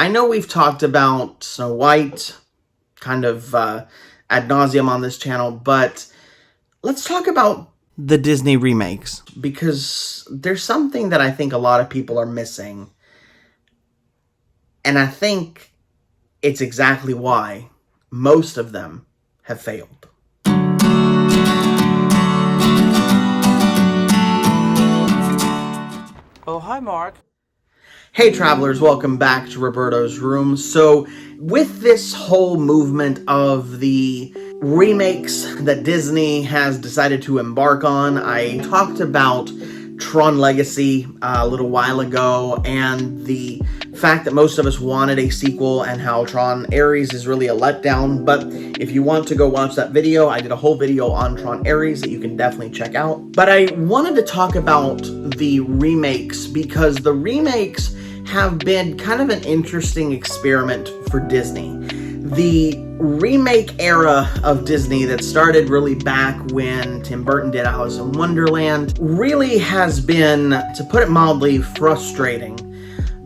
I know we've talked about Snow White kind of ad nauseum on this channel, but let's talk about the Disney remakes, because there's something that I think a lot of people are missing. And I think it's exactly why most of them have failed. Oh, hi, Mark. Hey travelers, welcome back to Roberto's Room. So with this whole movement of the remakes that Disney has decided to embark on, I talked about Tron Legacy a little while ago and the fact that most of us wanted a sequel and how Tron Ares is really a letdown. But if you want to go watch that video, I did a whole video on Tron Ares that you can definitely check out. But I wanted to talk about the remakes because the remakes have been kind of an interesting experiment for Disney. The remake era of Disney that started really back when Tim Burton did Alice in Wonderland really has been, to put it mildly, frustrating,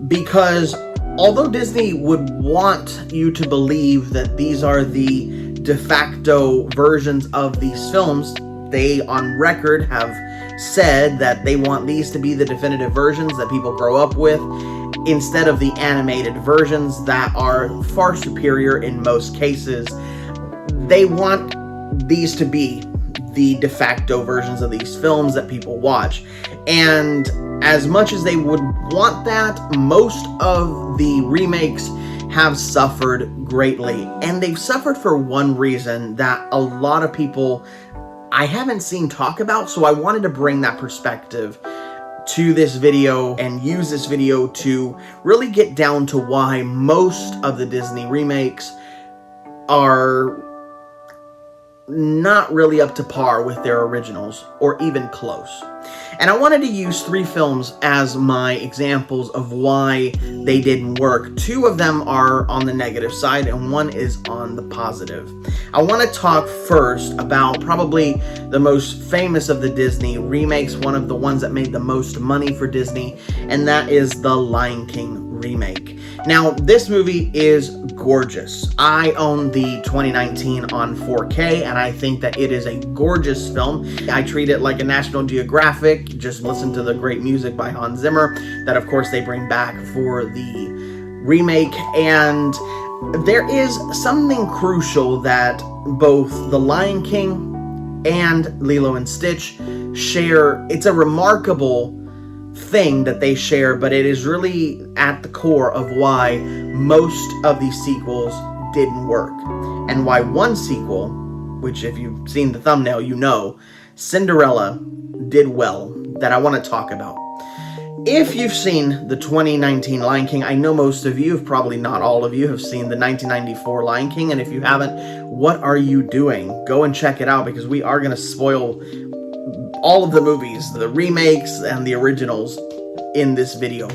because although Disney would want you to believe that these are the de facto versions of these films, they on record have said that they want these to be the definitive versions that people grow up with, instead of the animated versions that are far superior in most cases. They want these to be the de facto versions of these films that people watch. And as much as they would want that, most of the remakes have suffered greatly. And they've suffered for one reason that a lot of people I haven't seen talk about, so I wanted to bring that perspective to this video and use this video to really get down to why most of the Disney remakes are not really up to par with their originals, or even close. And I wanted to use 3 films as my examples of why they didn't work. 2 of them are on the negative side and 1 is on the positive. I want to talk first about probably the most famous of the Disney remakes, one of the ones that made the most money for Disney, and that is the Lion King remake. Now, this movie is gorgeous. I own the 2019 on 4K, and I think that it is a gorgeous film. I treat it like a National Geographic. Just listen to the great music by Hans Zimmer that, of course, they bring back for the remake. And there is something crucial that both The Lion King and Lilo and Stitch share. It's a remarkable thing that they share, but it is really at the core of why most of these sequels didn't work, and why one sequel, which if you've seen the thumbnail you know, Cinderella, did well, that I want to talk about. If you've seen the 2019 Lion King, I know most of you, probably not all of you, have seen the 1994 Lion King, and if you haven't, what are you doing? Go and check it out, because we are going to spoil all of the movies, the remakes and the originals, in this video.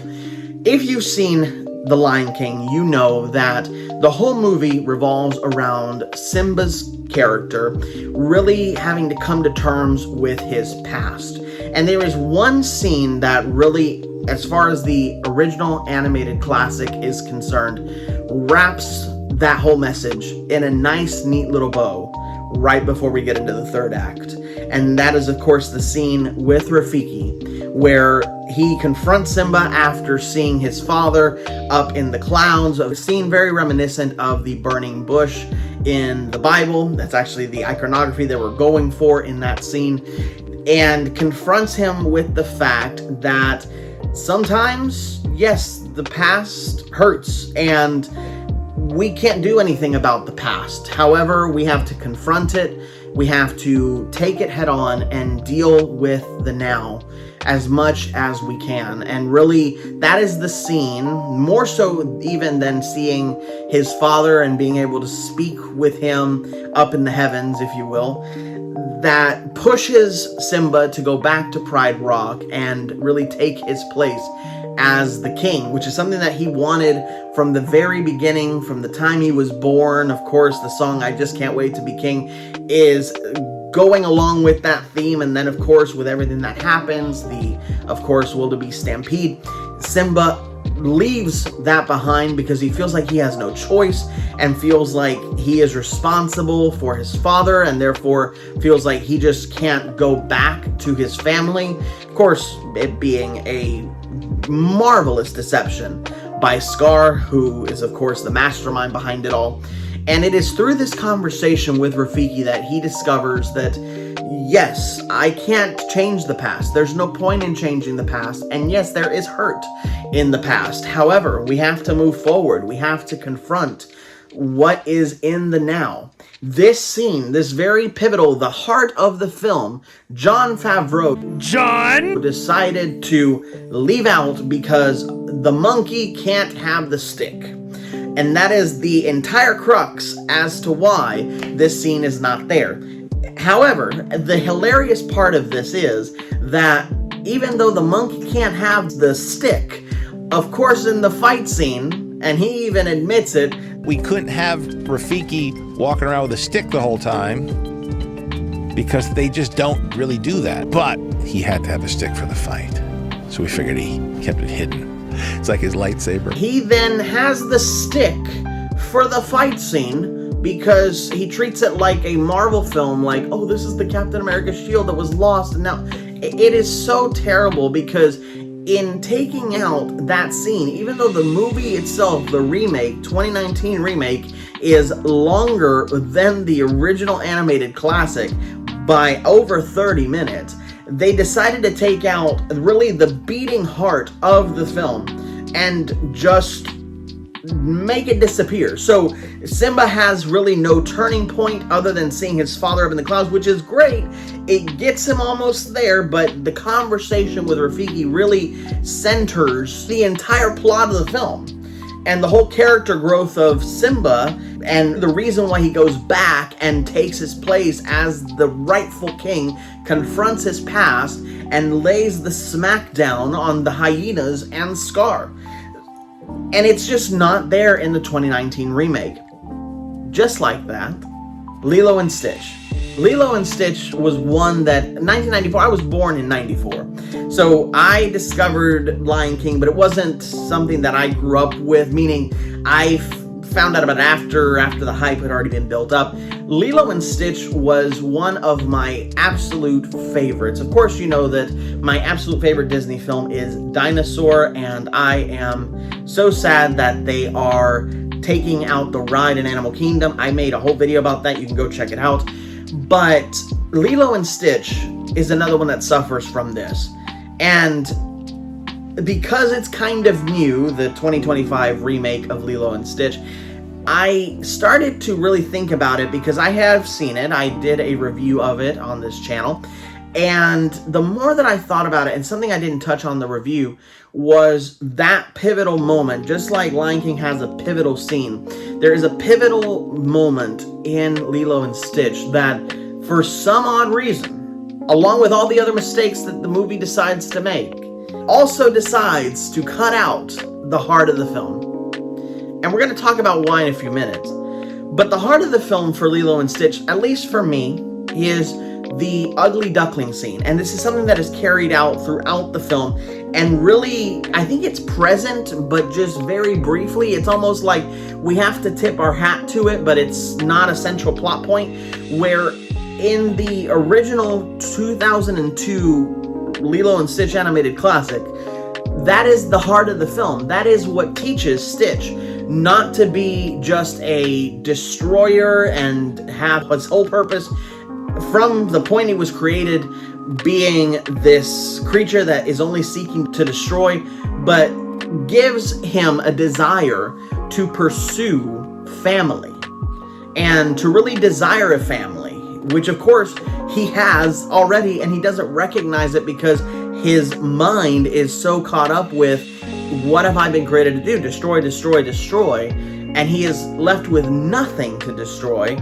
If you've seen The Lion King, you know that the whole movie revolves around Simba's character really having to come to terms with his past. And there is one scene that really, as far as the original animated classic is concerned, wraps that whole message in a nice, neat little bow right before we get into the third act. And that is, of course, the scene with Rafiki, where he confronts Simba after seeing his father up in the clouds. A scene very reminiscent of the burning bush in the Bible. That's actually the iconography they were going for in that scene. And confronts him with the fact that sometimes, yes, the past hurts, and we can't do anything about the past. However, we have to confront it. We have to take it head on and deal with the now as much as we can. And really, that is the scene, more so even than seeing his father and being able to speak with him up in the heavens, if you will, that pushes Simba to go back to Pride Rock and really take his place as the king, which is something that he wanted from the very beginning, from the time he was born. Of course, the song I Just Can't Wait to Be King is going along with that theme, and then of course with everything that happens, the of course wildebeest stampede, Simba leaves that behind because he feels like he has no choice and feels like he is responsible for his father and therefore feels like he just can't go back to his family. Of course, it being a marvelous deception by Scar, who is of course the mastermind behind it all. And it is through this conversation with Rafiki that he discovers that, yes, I can't change the past. There's no point in changing the past. And yes, there is hurt in the past. However, we have to move forward. We have to confront what is in the now. This scene, this very pivotal, the heart of the film, Jon Favreau decided to leave out because the monkey can't have the stick. And that is the entire crux as to why this scene is not there. However, the hilarious part of this is that even though the monkey can't have the stick, of course in the fight scene, and he even admits it, we couldn't have Rafiki walking around with a stick the whole time because they just don't really do that. But he had to have a stick for the fight. So we figured he kept it hidden. It's like his lightsaber. He then has the stick for the fight scene because he treats it like a Marvel film, like, oh, this is the Captain America shield that was lost. And now it is so terrible because in taking out that scene, even though the movie itself, the remake, 2019 remake, is longer than the original animated classic by over 30 minutes, they decided to take out really the beating heart of the film and just make it disappear. So Simba has really no turning point other than seeing his father up in the clouds, which is great. It gets him almost there, but the conversation with Rafiki really centers the entire plot of the film. And the whole character growth of Simba and the reason why he goes back and takes his place as the rightful king, confronts his past, and lays the smackdown on the hyenas and Scar. And it's just not there in the 2019 remake. Just like that, Lilo and Stitch. Lilo and Stitch was one that, 1994, I was born in 94. So I discovered Lion King, but it wasn't something that I grew up with, meaning I found out about it after the hype had already been built up. Lilo and Stitch was one of my absolute favorites. Of course, you know that my absolute favorite Disney film is Dinosaur, and I am so sad that they are taking out the ride in Animal Kingdom. I made a whole video about that. You can go check it out. But Lilo and Stitch is another one that suffers from this. And because it's kind of new, the 2025 remake of Lilo and Stitch, I started to really think about it because I have seen it. I did a review of it on this channel. And the more that I thought about it, and something I didn't touch on the review, was that pivotal moment. Just like Lion King has a pivotal scene, there is a pivotal moment in Lilo and Stitch that, for some odd reason, along with all the other mistakes that the movie decides to make, also decides to cut out the heart of the film. And we're going to talk about why in a few minutes. But the heart of the film for Lilo and Stitch, at least for me, is the ugly duckling scene. And this is something that is carried out throughout the film. And really, I think it's present, but just very briefly. It's almost like we have to tip our hat to it, but it's not a central plot point. Where in the original 2002 Lilo and Stitch animated classic, that is the heart of the film. That is what teaches Stitch not to be just a destroyer and have his whole purpose from the point he was created being this creature that is only seeking to destroy, but gives him a desire to pursue family and to really desire a family, which of course he has already, and he doesn't recognize it because his mind is so caught up with, what have I been created to do? Destroy, destroy, destroy. And he is left with nothing to destroy,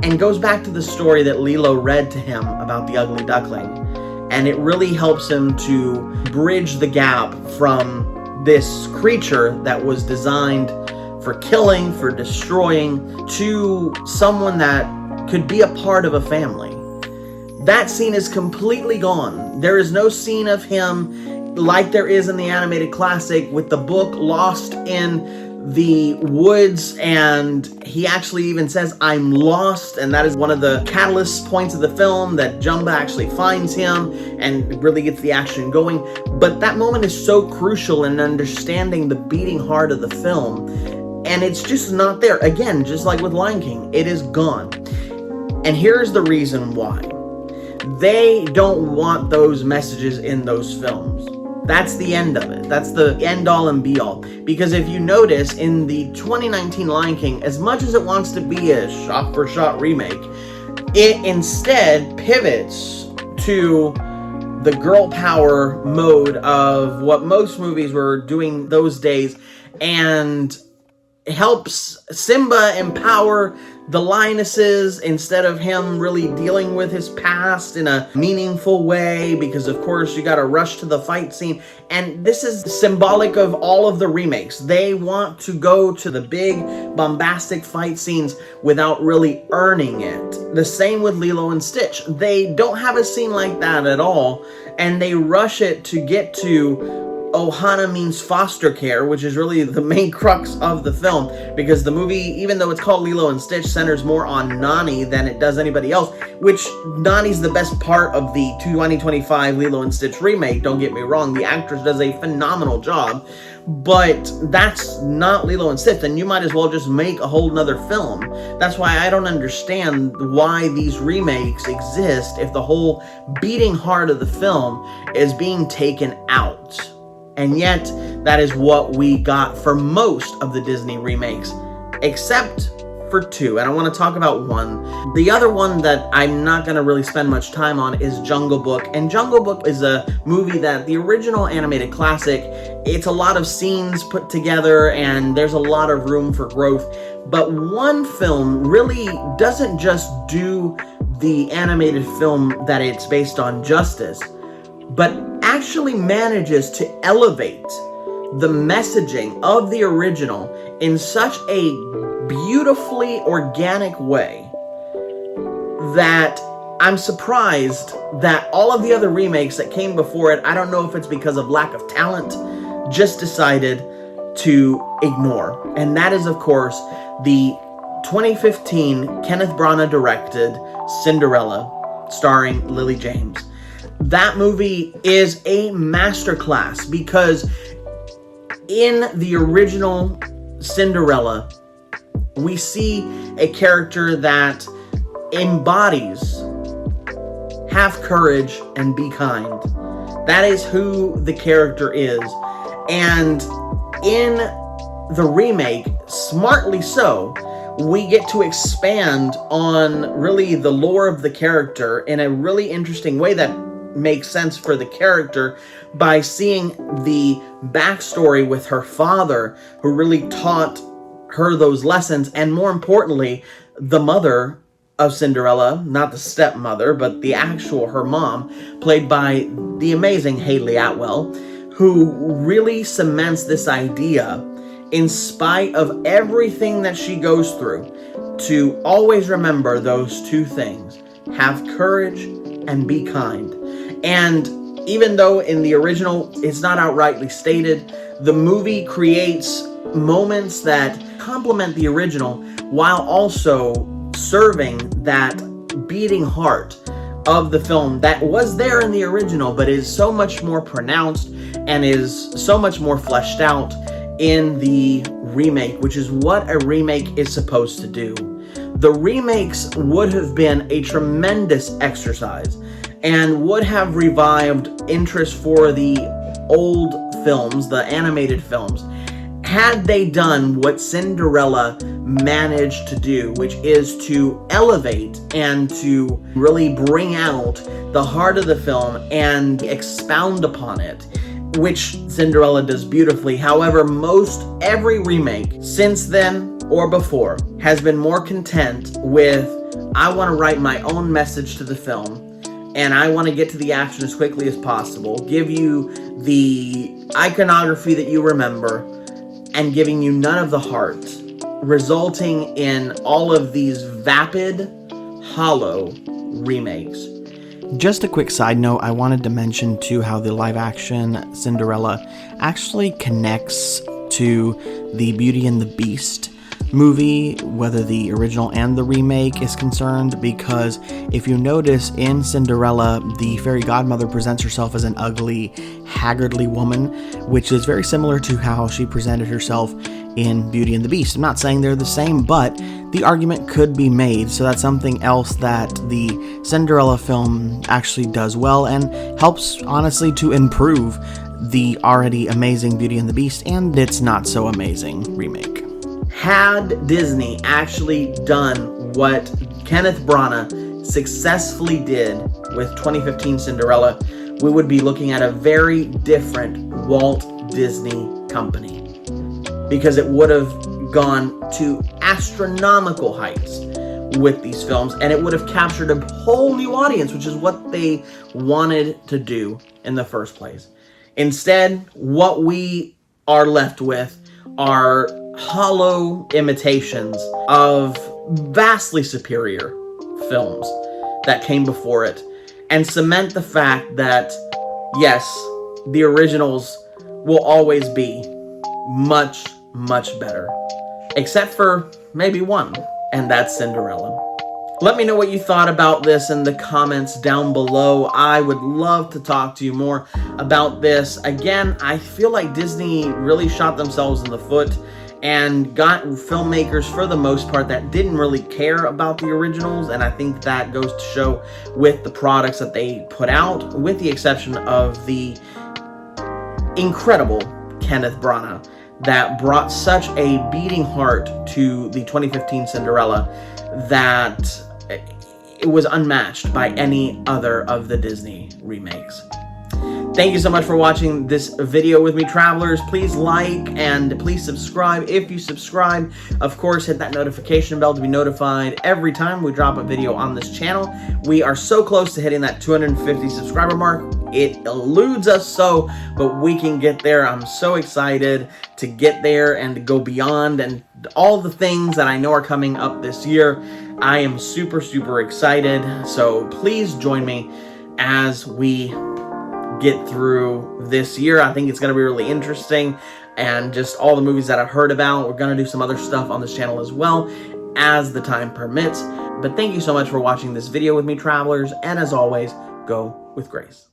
and goes back to the story that Lilo read to him about the ugly duckling. And it really helps him to bridge the gap from this creature that was designed for killing, for destroying, to someone that could be a part of a family. That scene is completely gone. There is no scene of him like there is in the animated classic, with the book lost in the woods, and he actually even says, "I'm lost," and that is one of the catalyst points of the film, that Jumba actually finds him and really gets the action going. But that moment is so crucial in understanding the beating heart of the film, and it's just not there. Again, just like with Lion King, it is gone. And here's the reason why. They don't want those messages in those films. That's the end of it. That's the end all and be all. Because if you notice, in the 2019 Lion King, as much as it wants to be a shot-for-shot remake, it instead pivots to the girl power mode of what most movies were doing those days, and helps Simba empower the lionesses instead of him really dealing with his past in a meaningful way, because of course you gotta rush to the fight scene. And this is symbolic of all of the remakes. They want to go to the big bombastic fight scenes without really earning it. The same with Lilo and Stitch. They don't have a scene like that at all, and they rush it to get to Ohana means foster care, which is really the main crux of the film, because the movie, even though it's called Lilo and Stitch, centers more on Nani than it does anybody else, which Nani's the best part of the 2025 Lilo and Stitch remake, don't get me wrong. The actress does a phenomenal job, but that's not Lilo and Stitch, and you might as well just make a whole nother film. That's why I don't understand why these remakes exist if the whole beating heart of the film is being taken out. And yet, that is what we got for most of the Disney remakes, except for two. And I want to talk about one. The other one that I'm not going to really spend much time on is Jungle Book. And Jungle Book is a movie that the original animated classic, it's a lot of scenes put together and there's a lot of room for growth. But one film really doesn't just do the animated film that it's based on justice, but actually manages to elevate the messaging of the original in such a beautifully organic way that I'm surprised that all of the other remakes that came before it, I don't know if it's because of lack of talent, just decided to ignore. And that is, of course, the 2015 Kenneth Branagh directed Cinderella, starring Lily James. That movie is a masterclass, because in the original Cinderella, we see a character that embodies have courage and be kind. That is who the character is. And in the remake, smartly so, we get to expand on really the lore of the character in a really interesting way that makes sense for the character, by seeing the backstory with her father, who really taught her those lessons, and more importantly, the mother of Cinderella, not the stepmother, but the actual her mom, played by the amazing Hayley Atwell, who really cements this idea, in spite of everything that she goes through, to always remember those two things: have courage and be kind. And even though in the original it's not outrightly stated, the movie creates moments that complement the original while also serving that beating heart of the film that was there in the original, but is so much more pronounced and is so much more fleshed out in the remake, which is what a remake is supposed to do. The remakes would have been a tremendous exercise and would have revived interest for the old films, the animated films, had they done what Cinderella managed to do, which is to elevate and to really bring out the heart of the film and expound upon it, which Cinderella does beautifully. However, most every remake since then or before has been more content with, I want to write my own message to the film, and I want to get to the action as quickly as possible, give you the iconography that you remember, and giving you none of the heart, resulting in all of these vapid, hollow remakes. Just a quick side note, I wanted to mention too how the live-action Cinderella actually connects to the Beauty and the Beast movie, whether the original and the remake is concerned, because if you notice in Cinderella, the fairy godmother presents herself as an ugly, haggardly woman, which is very similar to how she presented herself in Beauty and the Beast. I'm not saying they're the same, but the argument could be made, so that's something else that the Cinderella film actually does well and helps, honestly, to improve the already amazing Beauty and the Beast and its not so amazing remake. Had Disney actually done what Kenneth Branagh successfully did with 2015 Cinderella, we would be looking at a very different Walt Disney Company, because it would have gone to astronomical heights with these films, and it would have captured a whole new audience, which is what they wanted to do in the first place. Instead, what we are left with are hollow imitations of vastly superior films that came before it, and cement the fact that, yes, the originals will always be much, much better. Except for maybe one, and that's Cinderella. Let me know what you thought about this in the comments down below. I would love to talk to you more about this. Again, I feel like Disney really shot themselves in the foot and got filmmakers, for the most part, that didn't really care about the originals, and I think that goes to show with the products that they put out, with the exception of the incredible Kenneth Branagh, that brought such a beating heart to the 2015 Cinderella that it was unmatched by any other of the Disney remakes. Thank you so much for watching this video with me, travelers. Please like and please subscribe. If you subscribe, of course, hit that notification bell to be notified every time we drop a video on this channel. We are so close to hitting that 250 subscriber mark. It eludes us so, but we can get there. I'm so excited to get there and to go beyond, and all the things that I know are coming up this year. I am super, super excited. So please join me as we get through this year. I think it's going to be really interesting, and just all the movies that I've heard about. We're going to do some other stuff on this channel as well as the time permits. But thank you so much for watching this video with me, travelers, and as always, go with grace.